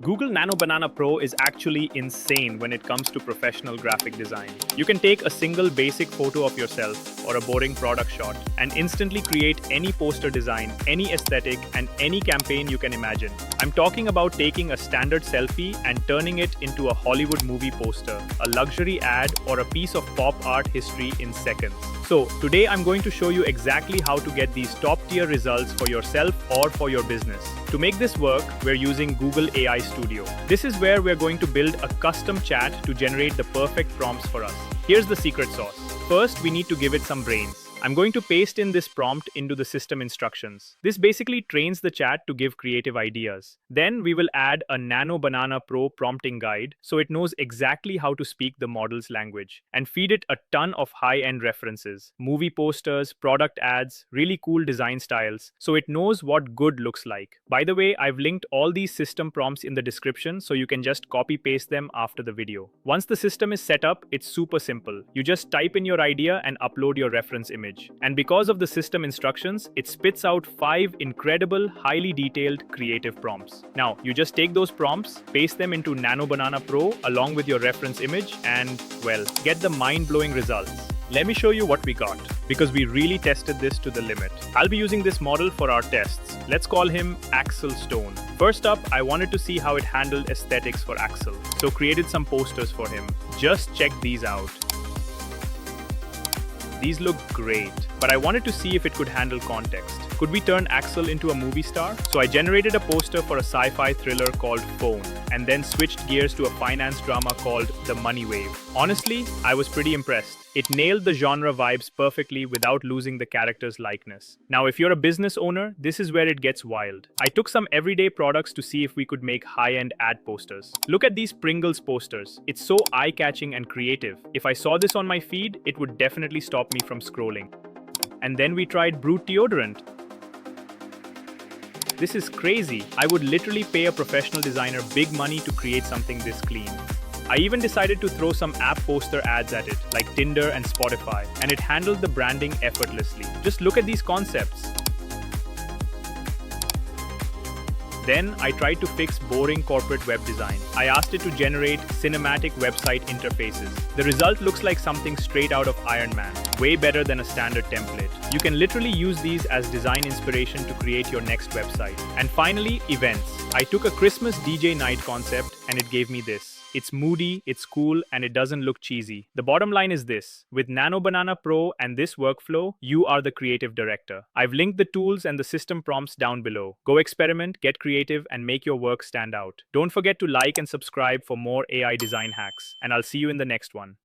Google Nano Banana Pro is actually insane when it comes to professional graphic design. You can take a single basic photo of yourself or a boring product shot and instantly create any poster design, any aesthetic, and any campaign you can imagine. I'm talking about taking a standard selfie and turning it into a Hollywood movie poster, a luxury ad, or a piece of pop art history in seconds. So, today I'm going to show you exactly how to get these top-tier results for yourself or for your business. To make this work, we're using Google AI Studio. This is where we're going to build a custom chat to generate the perfect prompts for us. Here's the secret sauce. First, we need to give it some brains. I'm going to paste in this prompt into the system instructions. This basically trains the chat to give creative ideas. Then we will add a Nano Banana Pro prompting guide so it knows exactly how to speak the model's language, and feed it a ton of high-end references, movie posters, product ads, really cool design styles, so it knows what good looks like. By the way, I've linked all these system prompts in the description so you can just copy-paste them after the video. Once the system is set up, it's super simple. You just type in your idea and upload your reference image. And because of the system instructions, it spits out 5 incredible, highly detailed, creative prompts. Now, you just take those prompts, paste them into Nano Banana Pro along with your reference image, and, well, get the mind-blowing results. Let me show you what we got, because we really tested this to the limit. I'll be using this model for our tests. Let's call him Axel Stone. First up, I wanted to see how it handled aesthetics for Axel, so created some posters for him. Just check these out. These look great, but I wanted to see if it could handle context. Could we turn Axel into a movie star? So I generated a poster for a sci-fi thriller called Phone, and then switched gears to a finance drama called The Money Wave. Honestly, I was pretty impressed. It nailed the genre vibes perfectly without losing the character's likeness. Now, if you're a business owner, this is where it gets wild. I took some everyday products to see if we could make high-end ad posters. Look at these Pringles posters. It's so eye-catching and creative. If I saw this on my feed, it would definitely stop me from scrolling. And then we tried Brute deodorant. This is crazy. I would literally pay a professional designer big money to create something this clean. I even decided to throw some app poster ads at it, like Tinder and Spotify, and it handled the branding effortlessly. Just look at these concepts. Then I tried to fix boring corporate web design. I asked it to generate cinematic website interfaces. The result looks like something straight out of Iron Man, way better than a standard template. You can literally use these as design inspiration to create your next website. And finally, events. I took a Christmas DJ night concept and it gave me this. It's moody, it's cool, and it doesn't look cheesy. The bottom line is this: with Nano Banana Pro and this workflow, you are the creative director. I've linked the tools and the system prompts down below. Go experiment, get creative, and make your work stand out. Don't forget to like and subscribe for more AI design hacks, and I'll see you in the next one.